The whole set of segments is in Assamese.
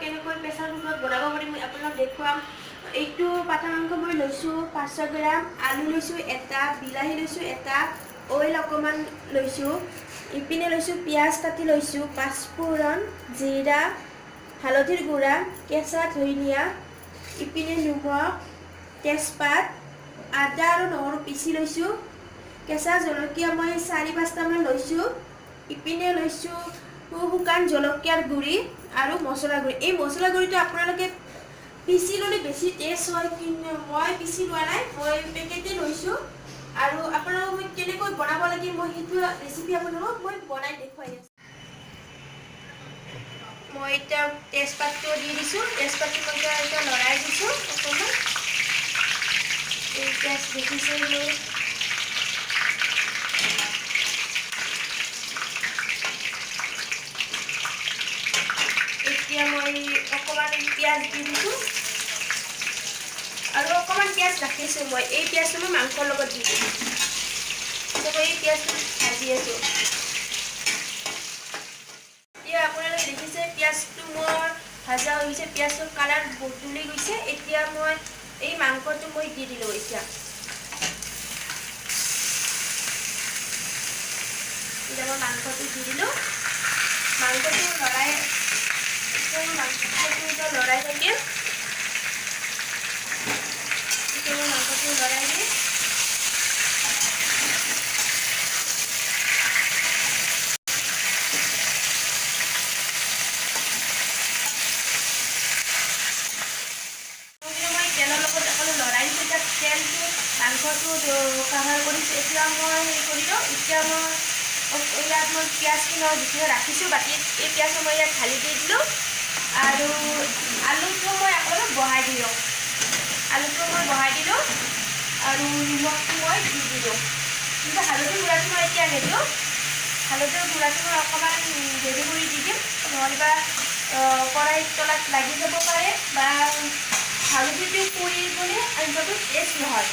কেনেকৈ প্ৰেছাৰ কুকাৰত বনাব পাৰি মই আপোনাক দেখুৱাম। এইটো পাঠা মাংস মই লৈছোঁ 500 গ্ৰাম, আলু লৈছোঁ এটা, বিলাহী লৈছোঁ এটা, অইল অকণমান লৈছোঁ, ইপিনে লৈছোঁ পিঁয়াজ কাটি লৈছোঁ, পাঁচফোৰণ, জিৰা, হালধিৰ গুড়া, কেঁচা ধনিয়া, ইপিনে নিমখ, তেজপাত, আদা আৰু নহৰু পিচি লৈছোঁ, কেঁচা জলকীয়া মই 4-5টামান লৈছোঁ, ইপিনে লৈছোঁ শুকান জলকীয়াৰ গুড়ি আৰু মছলা গুড়ি। এই মছলা গুড়িটো আপোনালোকে পিচি ল'লে বেছি টেষ্ট হয়, কিন্তু মই পিচি লোৱা নাই, মই পেকেটে লৈছোঁ। আৰু আপোনালোকক মই কেনেকৈ বনাব লাগে মই সেইটো ৰেচিপি আপোনালোকক মই বনাই দেখুৱাই আছোঁ। মই এতিয়া তেজপাতটো দি দিছোঁ, তেজপাতটো মই এতিয়া লৰাই দিছোঁ অকণমান। এই তেজ দেখিছে মই এতিয়া মই অকণমান পিঁয়াজ দি দিছোঁ আৰু অকণমান পিঁয়াজ ৰাখিছোঁ মই। এই পিঁয়াজটো মই মাংসৰ লগত দি দিছোঁ। মই এই পিঁয়াজটো ভাজি আছোঁ। এতিয়া আপোনালোকে দেখিছে পিঁয়াজটো মোৰ ভাজা হৈ গৈছে, পিঁয়াজটোৰ কালাৰ বদলি গৈছে। এতিয়া মই এই মাংসটো মই দি দিলোঁ। এতিয়া মই মাংসটো দি দিলোঁ। মাংসটো লৰাই থাকিম। মাংসটো লৰাই দিম। তেলৰ লগত অকল লৰাই দিছোঁ। এতিয়া তেলটো মাংসটো কাভাৰ কৰিছোঁ। এতিয়া মই হেৰি কৰি দিওঁ। এতিয়া মই ইয়াত মই পিঁয়াজখিনি যিখিনি ৰাখিছোঁ বাতিত, এই পিঁয়াজটো মই ইয়াত ঢালি দি দিলোঁ। আৰু আলুটো মই অলপ বহাই দিলোঁ। আৰু নিমখটো মই দি দিলোঁ। কিন্তু হালধি গুড়াটো মই এতিয়া নিদিওঁ। হালধিৰ গুড়াটো মই অকণমান দেৰি কৰি দি দিম, নহ'লেবা কড়াইৰ তলত লাগি যাব পাৰে বা হালধিটো পুৰি গ'লে আঞ্জাটো টেষ্ট নহয়।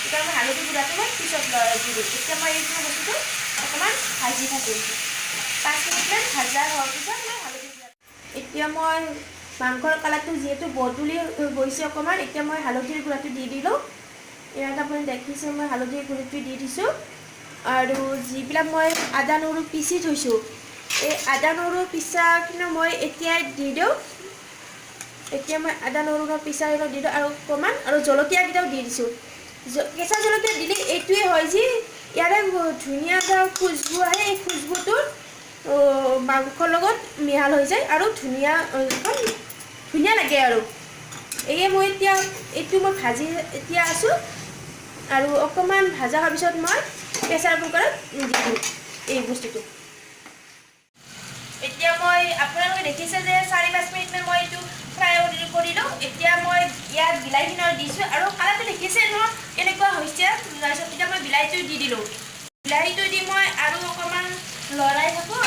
এতিয়া মই হালধি গুড়াটো মই পিছত দি দিম। এতিয়া মই এইটো বস্তুটো অকণমান ভাজি থাকিম। 5 মিনিটমান ভাজা হোৱাৰ পিছত মই হালধি গুড়াটো এতিয়া মই মাংসৰ কালাৰটো যিহেতু বদলি গৈছে অকণমান, এতিয়া মই হালধিৰ গুড়াটো দি দিলোঁ। ইয়াত আপুনি দেখিছে মই হালধিৰ গুড়িটো দি দিছোঁ। আৰু যিবিলাক মই আদা নহৰু পিচি থৈছোঁ, এই আদা নহৰু পিচাখিনি মই এতিয়াই দি দিওঁ। এতিয়া মই আদা নহৰু পিচাখিনি দি দিওঁ আৰু অকণমান আৰু জলকীয়াকেইটাও দি দিছোঁ। কেঁচা জলকীয়া দিলে এইটোৱে হয় যে ইয়াৰে ধুনীয়া এটা খুচবু আহে। এই খুচবুটো মাংসৰ লগত মিহল হৈ যায় আৰু ধুনীয়া লাগে আৰু। এয়ে মই এতিয়া এইটো মই ভাজি এতিয়া আছোঁ। আৰু অকণমান ভাজা হোৱাৰ পিছত মই প্ৰেছাৰ কুকাৰত দি দিওঁ এই বস্তুটো। এতিয়া মই আপোনালোকে দেখিছে যে 4-5 মিনিটমান মই এইটো ফ্ৰাই কৰিলোঁ। এতিয়া মই ইয়াত বিলাহীখিনি দিছোঁ আৰু কালাৰটো দেখিছে নহয় কেনেকুৱা হৈছে। তাৰপিছত এতিয়া মই বিলাহীটো দি দিলোঁ। বিলাহীটো দি মই আৰু অকণমান লৰাই থাকোঁ।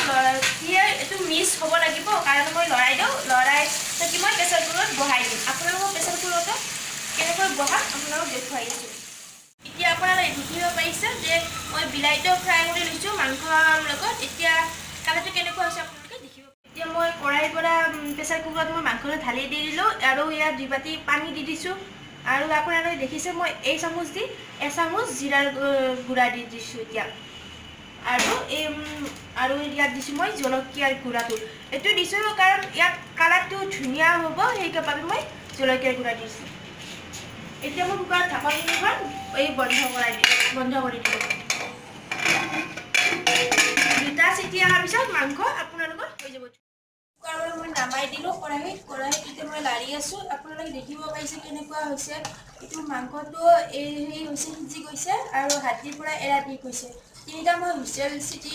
এইটো মিক্স হ'ব লাগিব, কাৰণ মই লৰাই দিওঁ। লৰাই থাকি মই প্ৰেছাৰ কুকাৰত বহাই দিম। আপোনালোকৰ প্ৰেছাৰ কুকাৰতো কেনেকৈ বহাম আপোনালোকক দেখুৱাই আছোঁ। এতিয়া আপোনালোকে দেখিব পাৰিছে যে মই বিলাহীটো ফ্ৰাই কৰি লৈছোঁ মাংসৰ লগত। এতিয়া কালাৰটো কেনেকুৱা হৈছে আপোনালোকে দেখিব। এতিয়া মই কড়াইৰ পৰা প্ৰেছাৰ কুকাৰত মই মাংসটো ঢালি দি দিলোঁ আৰু ইয়াত 2 বাটি পানী দি দিছোঁ। আৰু আপোনালোকে দেখিছে মই এই চামুচ দি এচামুচ জিৰাৰ গুড়া দি দিছোঁ এতিয়া। আৰু ইয়াত দিছোঁ মই জলকীয়াৰ গুড়াটো। এইটো দিছোঁ কাৰণ ইয়াত কালাৰটো ধুনীয়া হ'ব, সেইকাৰণে মই জলকীয়াৰ গুড়া দিছোঁ। এতিয়া মই কুকাৰৰ ঢাকনিখন বন্ধ কৰি দিলোঁ। 2টা চিটি অহাৰ পিছত মাংস আপোনালোকৰ হৈ যাব। কুকাৰৰ মই নামাই দিলোঁ কেৰাহীত এতিয়া মই লাৰি আছোঁ। আপোনালোকে দেখিব পাৰিছে কেনেকুৱা হৈছে। এইটো মাংসটো হেৰি হৈছে, সিজি গৈছে আৰু হাতীৰ পৰা এৰা দি গৈছে। 3টা মই হুইচেল চিটি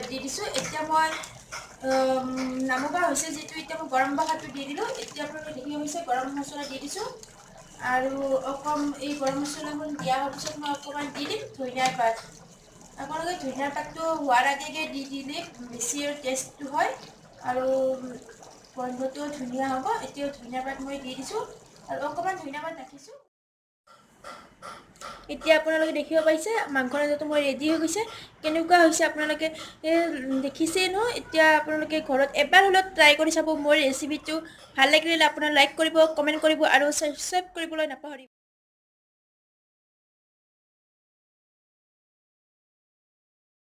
দি দিছোঁ। এতিয়া মই নামবা হৈছে যিটো এতিয়া মই গৰম মছলাটো দি দিলোঁ। এতিয়া আপোনালোকে দেখিব পাৰিছে গৰম মছলা দি দিছোঁ। আৰু এই গৰম মছলাখন দিয়া হোৱাৰ পিছত মই অকণমান দি দিম ধনিয়াৰ পাত। আপোনালোকে ধনিয়াৰ পাতটো হোৱাৰ আগে দি দিলে বেছি টেষ্টটো হয় আৰু গোন্ধটোও ধুনীয়া হ'ব। এতিয়া ধনিয়া পাত মই দি দিছোঁ আৰু অকণমান ধনিয়া পাত ৰাখিছোঁ। এতিয়া আপোনালোকে দেখিব পাইছে মাংস আঞ্জাটো মই ৰেডি হৈ গৈছে। কেনেকুৱা হৈছে আপোনালোকে দেখিছেই ন। এতিয়া আপোনালোকে ঘৰত এবাৰ হ'লেও ট্ৰাই কৰি চাব মোৰ ৰেচিপিটো। ভাল লাগিলে আপোনাৰ লাইক কৰিব, কমেণ্ট কৰিব আৰু ছাবস্ক্ৰাইব কৰিবলৈ নাপাহৰিব।